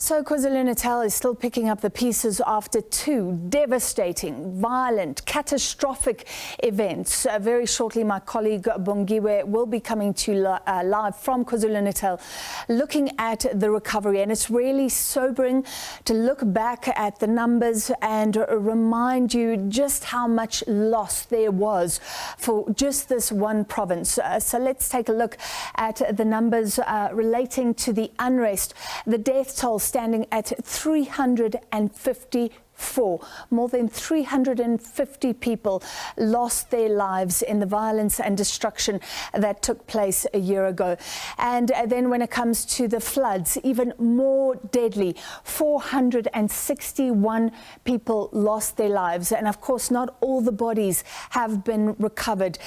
So KwaZulu-Natal is still picking up the pieces after two devastating, violent, catastrophic events. Very shortly, my colleague Bongiwe will be coming to you live from KwaZulu-Natal, looking at the recovery. And it's really sobering to look back at the numbers and remind you just how much loss there was for just this one province. So let's take a look at the numbers relating to the unrest. The death toll standing at 354. More than 350 people lost their lives in the violence and destruction that took place a year ago. And then when it comes to the floods, even more deadly, 461 people lost their lives. And of course, not all the bodies have been recovered.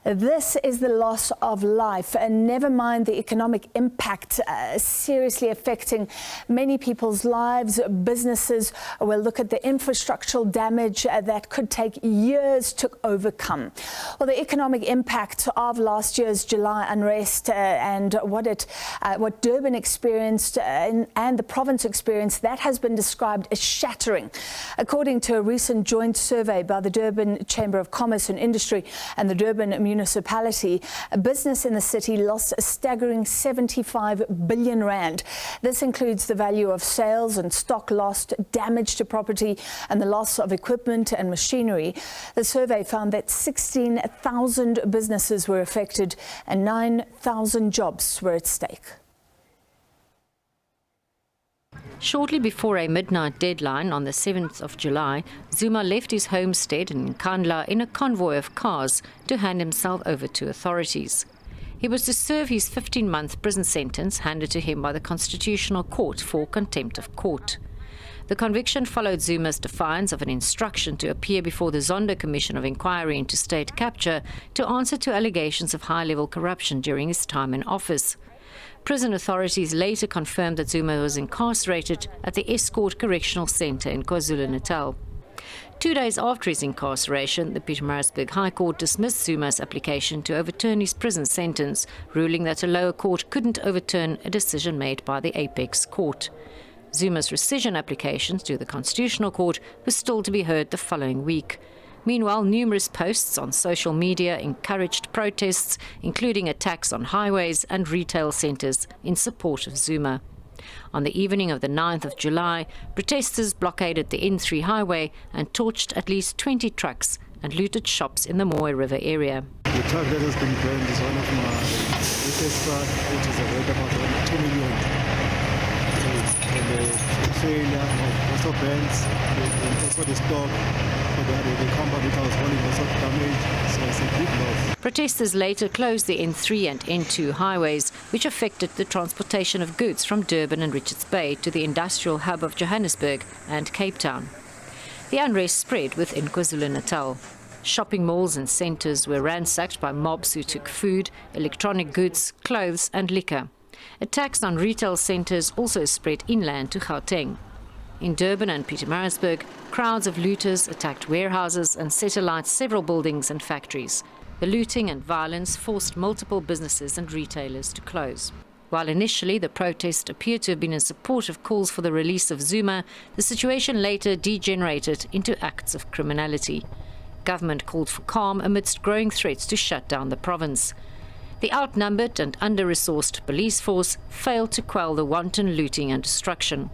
This is the loss of life, and never mind the economic impact seriously affecting many people's lives, businesses. We'll look at the infrastructural damage that could take years to overcome. Well, the economic impact of last year's July unrest and what Durban experienced and the province experienced, that has been described as shattering. According to a recent joint survey by the Durban Chamber of Commerce and Industry and the Durban Municipality, a business in the city lost a staggering 75 billion rand. This includes the value of sales and stock lost, damage to property, and the loss of equipment and machinery. The survey found that 16,000 businesses were affected and 9,000 jobs were at stake. Shortly before a midnight deadline on the 7th of July, Zuma left his homestead in Nkandla in a convoy of cars to hand himself over to authorities. He was to serve his 15-month prison sentence handed to him by the Constitutional Court for contempt of court. The conviction followed Zuma's defiance of an instruction to appear before the Zondo Commission of Inquiry into State Capture to answer to allegations of high-level corruption during his time in office. Prison authorities later confirmed that Zuma was incarcerated at the Escort Correctional Centre in KwaZulu-Natal. 2 days after his incarceration, the Pietermaritzburg High Court dismissed Zuma's application to overturn his prison sentence, ruling that a lower court couldn't overturn a decision made by the Apex Court. Zuma's rescission applications to the Constitutional Court was still to be heard the following week. Meanwhile, numerous posts on social media encouraged protests, including attacks on highways and retail centres in support of Zuma. On the evening of the 9th of July, protesters blockaded the N3 highway and torched at least 20 trucks and looted shops in the Mooi River area. The truck that has been burned is one of my latest truck, which is worth about 2 million. And the trailer also burns, and also the stock. The compound which I was running was also damaged, so it's a big loss. Protesters later closed the N3 and N2 highways, which affected the transportation of goods from Durban and Richards Bay to the industrial hub of Johannesburg and Cape Town. The unrest spread within KwaZulu-Natal. Shopping malls and centres were ransacked by mobs who took food, electronic goods, clothes and liquor. Attacks on retail centres also spread inland to Gauteng. In Durban and Pietermaritzburg, crowds of looters attacked warehouses and set alight several buildings and factories. The looting and violence forced multiple businesses and retailers to close. While initially the protest appeared to have been in support of calls for the release of Zuma, the situation later degenerated into acts of criminality. Government called for calm amidst growing threats to shut down the province. The outnumbered and under-resourced police force failed to quell the wanton looting and destruction.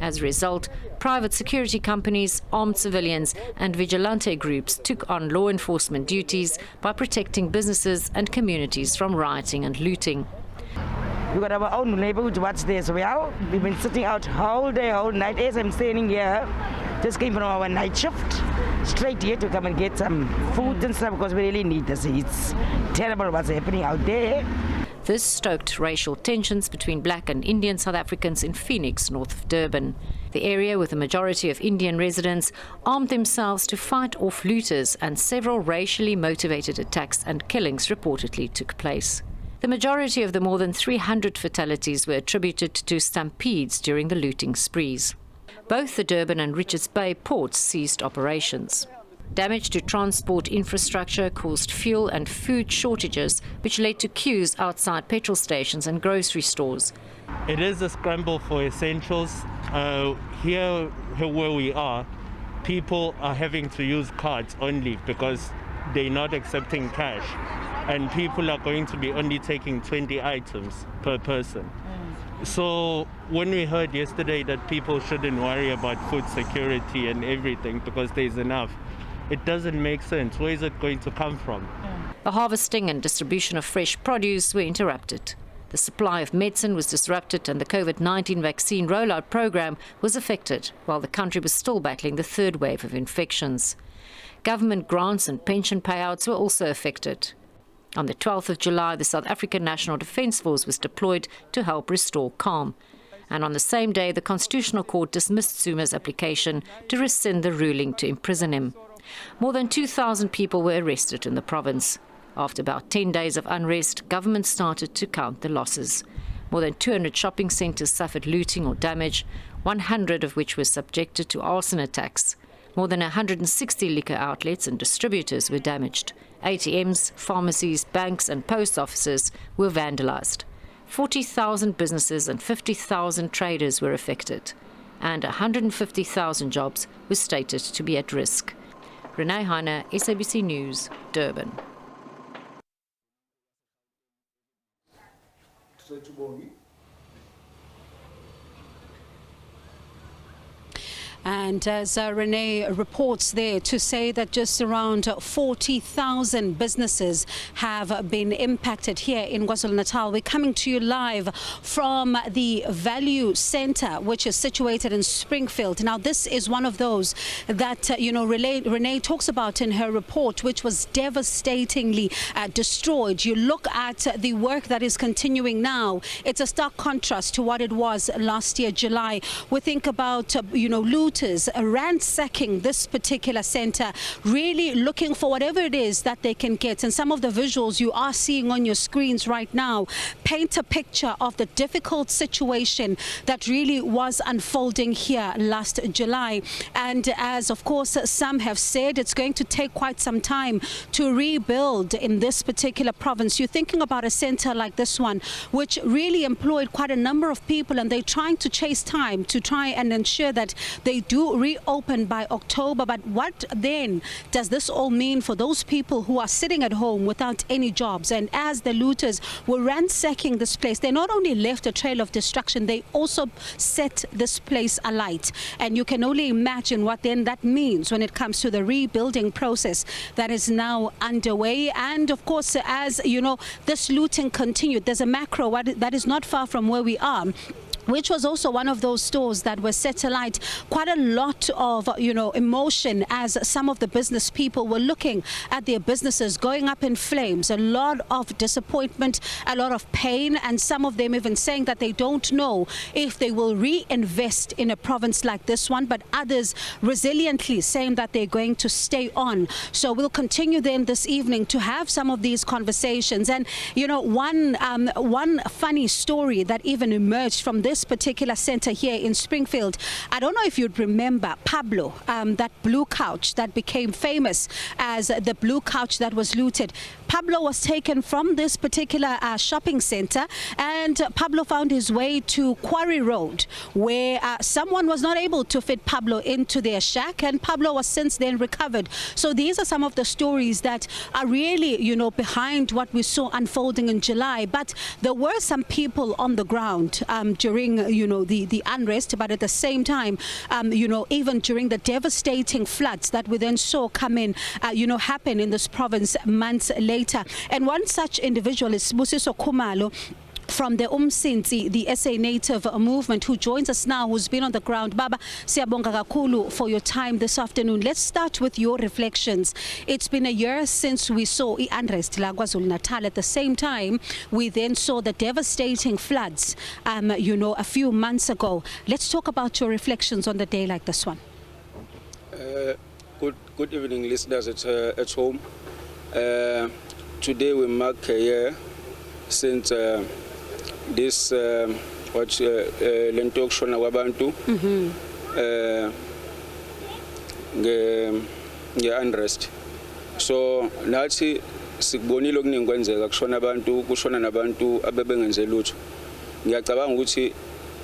As a result, private security companies, armed civilians and vigilante groups took on law enforcement duties by protecting businesses and communities from rioting and looting. We've got our own neighborhood watch there as well. We've been sitting out whole day, whole night. As I'm standing here, just came from our night shift, straight here to come and get some food and stuff because we really need this. It's terrible what's happening out there. This stoked racial tensions between black and Indian South Africans in Phoenix, north of Durban. The area, with a majority of Indian residents, armed themselves to fight off looters, and several racially motivated attacks and killings reportedly took place. The majority of the more than 300 fatalities were attributed to stampedes during the looting sprees. Both the Durban and Richards Bay ports ceased operations. Damage to transport infrastructure caused fuel and food shortages, which led to queues outside petrol stations and grocery stores. It is a scramble for essentials. Here where we are, people are having to use cards only because they're not accepting cash. And people are going to be only taking 20 items per person. So when we heard yesterday that people shouldn't worry about food security and everything because there's enough, it doesn't make sense. Where is it going to come from? The harvesting and distribution of fresh produce were interrupted. The supply of medicine was disrupted and the COVID-19 vaccine rollout program was affected while the country was still battling the third wave of infections. Government grants and pension payouts were also affected. On the 12th of July, the South African National Defence Force was deployed to help restore calm. And on the same day, the Constitutional Court dismissed Zuma's application to rescind the ruling to imprison him. More than 2,000 people were arrested in the province. After about 10 days of unrest, government started to count the losses. More than 200 shopping centres suffered looting or damage, 100 of which were subjected to arson attacks. More than 160 liquor outlets and distributors were damaged. ATMs, pharmacies, banks and post offices were vandalised. 40,000 businesses and 50,000 traders were affected. And 150,000 jobs were stated to be at risk. Renee Heine, SABC News, Durban. And as Renee reports there to say that just around 40,000 businesses have been impacted here in KwaZulu-Natal. We're coming to you live from the Value Centre, which is situated in Springfield. Now, this is one of those that, Renee talks about in her report, which was devastatingly destroyed. You look at the work that is continuing now. It's a stark contrast to what it was last year, July. We think about, looters ransacking this particular centre, really looking for whatever it is that they can get. And some of the visuals you are seeing on your screens right now paint a picture of the difficult situation that really was unfolding here last July. And as, of course, some have said, it's going to take quite some time to rebuild in this particular province. You're thinking about a centre like this one, which really employed quite a number of people, and they're trying to chase time to try and ensure that they do reopen by October. But what then does this all mean for those people who are sitting at home without any jobs? And as the looters were ransacking this place, they not only left a trail of destruction, they also set this place alight. And you can only imagine what then that means when it comes to the rebuilding process that is now underway. And of course, as you know, this looting continued. There's a macro that is not far from where we are, which was also one of those stores that were set alight. Quite a lot of, emotion as some of the business people were looking at their businesses going up in flames. A lot of disappointment, a lot of pain, and some of them even saying that they don't know if they will reinvest in a province like this one, but others resiliently saying that they're going to stay on. So we'll continue then this evening to have some of these conversations. And, one funny story that even emerged from this particular center here in Springfield. I don't know if you'd remember Pablo, that blue couch that became famous as the blue couch that was looted. Pablo was taken from this particular shopping center, and Pablo found his way to Quarry Road, where someone was not able to fit Pablo into their shack, and Pablo was since then recovered. So these are some of the stories that are really, behind what we saw unfolding in July. But there were some people on the ground during the unrest, but at the same time, even during the devastating floods that we then saw come in, happen in this province months later. And one such individual is Busiso Khumalo from the Umsinzi, the SA Native movement, who joins us now, who's been on the ground. Baba, siyabonga kakhulu for your time this afternoon. Let's start with your reflections. It's been a year since we saw Unrest la KwaZulu-Natal. At the same time, we then saw the devastating floods, a few months ago. Let's talk about your reflections on the day like this one. Good evening, listeners at home. Today we mark a year since this lento kushona kwabantu nge-unrest. So nathi sikubonile okuningi kwenzeka kushona nabantu abebengenze lutho. Ngiyacabanga ukuthi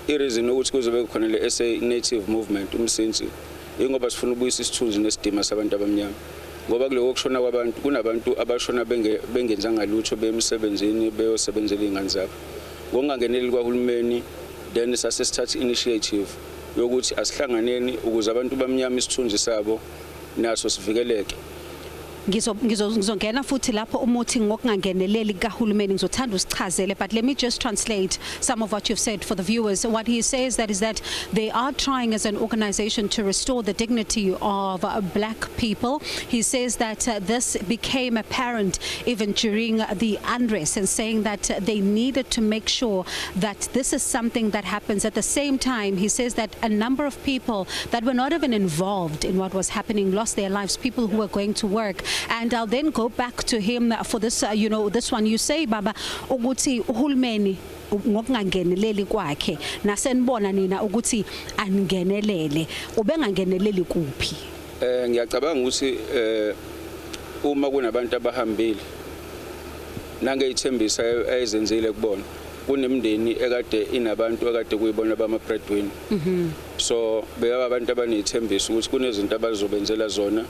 i-reason ukuthi kuzobe khona le SA Native Movement umsinsi ingoba sifuna ukubuyisa isithunzi nesidima sabantu abamnyama. Ngoba kuloko kushona kwabantu kunabantu abashona bengenzanga lutho bemsebenzini beyosebenzela izingane zabo. Ngokungangeneli kwaHulumeni then sasesithatha initiative yokuthi asihlanganeni ukuze abantu bamnyama isithunzi sabo naso sivikeleke. Ngizongena futhi lapho umuthi ngokungangeneleli kaHulumeni ngizothanda usichazele, but let me just translate some of what you've said for the viewers. What he says is that they are trying as an organization to restore the dignity of black people. He says that this became apparent even during the unrest, and saying that they needed to make sure that this is something that happens. At the same time, he says that a number of people that were not even involved in what was happening lost their lives, people who were going to work. And I'll then go back to him for this, this one. You say, Baba, ukuthi uhulumeni ngokungangeneleli kwakhe nasenibona nina ukuthi angenelele ubengangeneleli kuphi? Ngiyacabanga ukuthi uma kunabantu abahambile nangeyithembisa ayizenzile kubona kunemndeni ekade inabantu ekade kuyibona bama breadwinner. So beka abantu abanezithembiso ukuthi kunezinto abazobenzela zona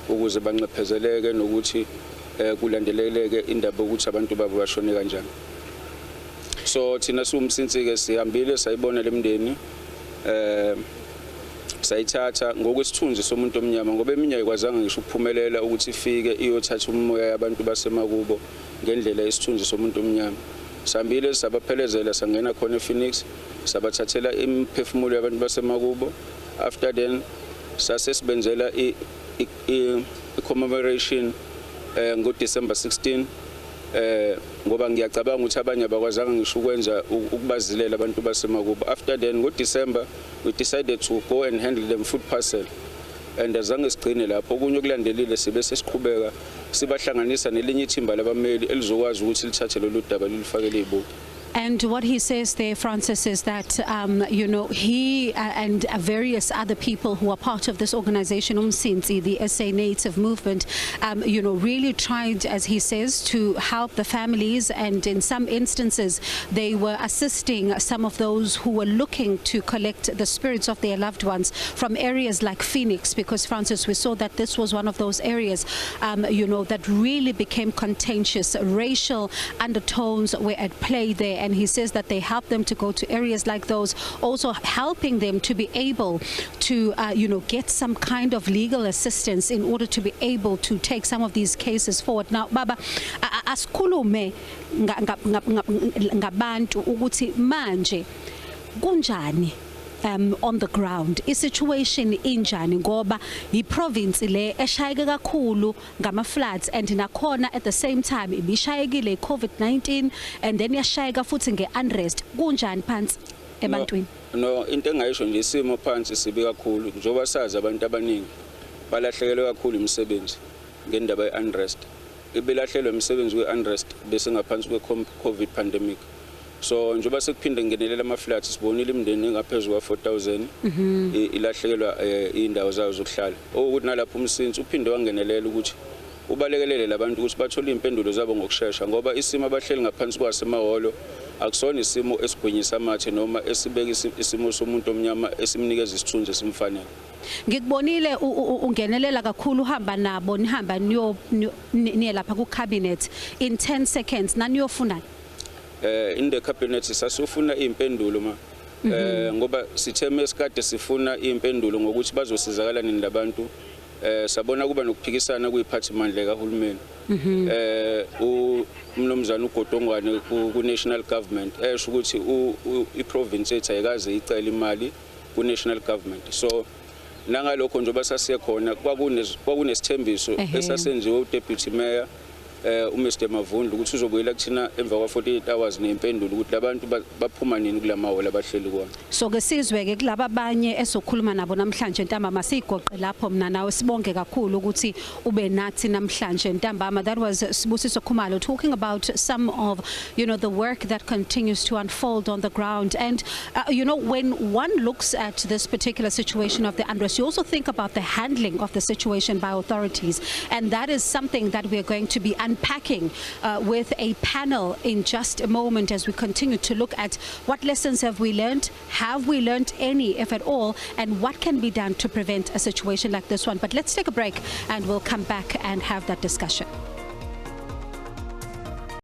ukuze banqephezeleke nokuthi kulandeleleke indaba ukuthi abantu babo bashone kanjani. So thina siwumsinsi ke sihambile sayibona lemndeni sayithatha ngokwesithunzi somuntu omnyama ngoba eminye ayikwazanga ngisho ukuphumelela ukuthi ifike iyothatha umoya yabantu basemakubo ngendlela yesithunzi somuntu omnyama. Sihambile sabaphelezela sangena khona ePhoenix sabathathela imiphefumulo yabantu basemakubo. After then sasesibenzela i-commemoration ngo-December 16 ngoba ngiyacabanga ukuthi abanye abakwazanga ngisho ukwenza ukubazilela abantu basemakubo. After then ngo-December we decided to go and handle them food parcel, and azange sigcine lapho okunye okulandelile sibe sesiqhubeka sibahlanganisa nelinye ithimba labameli elizokwazi ukuthi lithathe lolu daba lilifakele izibuko. And what he says there, Francis, is that, he and various other people who are part of this organization, Umsinsi, the SA Native Movement, really tried, as he says, to help the families. And in some instances, they were assisting some of those who were looking to collect the spirits of their loved ones from areas like Phoenix, because, Francis, we saw that this was one of those areas, that really became contentious. Racial undertones were at play there. And he says that they help them to go to areas like those, also helping them to be able to, get some kind of legal assistance in order to be able to take some of these cases forward. Now, Baba, asikhulume ngabantu ukuthi manje kunjani on the ground situation injani ngoba iprovince le eshayeke kakhulu ngama floods, and nakhona at the same time ibishayekile iCovid-19 and then yashayeka futhi ngeunrest. Kunjani phansi ebantwini? No, into engayisho nje isimo phansi sibi kakhulu njengoba sazi abantu abaningi balahlekelwe kakhulu imisebenzi ngendaba yeunrest. Ibelahlelwe imisebenzi weunrest bese ngaphansi kweCovid pandemic. So njengoba sekuphinde ngenelela ama-floods sibonile imindeni engaphezulu kwa-4,000 ilahlekelwa indawo zayo zokuhlala. Ukuthi nalapho umsinsi uphinde wangenelela ukuthi ubalekelele labantu ukuthi bathole impendulo zabo ngokusheshsha ngoba isimo abahleli ngaphansi kwasemahholo akusona isimo esigwinyisa amathe noma esibeka isimo somuntu omnyama esimnikeza isithunzi esimfanele. Ngikubonile ungenelela kakhulu uhamba nabo nihamba niye lapha ku cabinet in 10 seconds naniyofuna in the cabinet sasufuna impendulo ngoba sitheme esikade sifuna impendulo ngokuthi bazosizakala nini labantu sabona kuba nokuphikisana kuyiphathimandla kaHulumeni umnomzana uGodongwane ku national government esho ukuthi iprovince ethu ayikaze icela imali ku national government. So nangalokho njengoba sasiye khona kwakunesithembiso esasenziwe uDeputy Mayor uMr Mavundla ukuthi uzobuyela kuthina emva kwa48 hours nempendulo ukuthi labantu baphuma nini kulamawo labahleli kwana. So ke sizwe ke kulabo abanye esokhuluma nabo namhlanje ntambama sigoqe lapho mina nawe sibonge kakhulu ukuthi ube nathi namhlanje ntambama. That was Sibusiso Khumalo talking about some of the work that continues to unfold on the ground. And when one looks at this particular situation of the unrest, you also think about the handling of the situation by authorities, and that is something that we are going to be unpacking with a panel in just a moment as we continue to look at what lessons have we learned any, if at all, and what can be done to prevent a situation like this one. But let's take a break and we'll come back and have that discussion.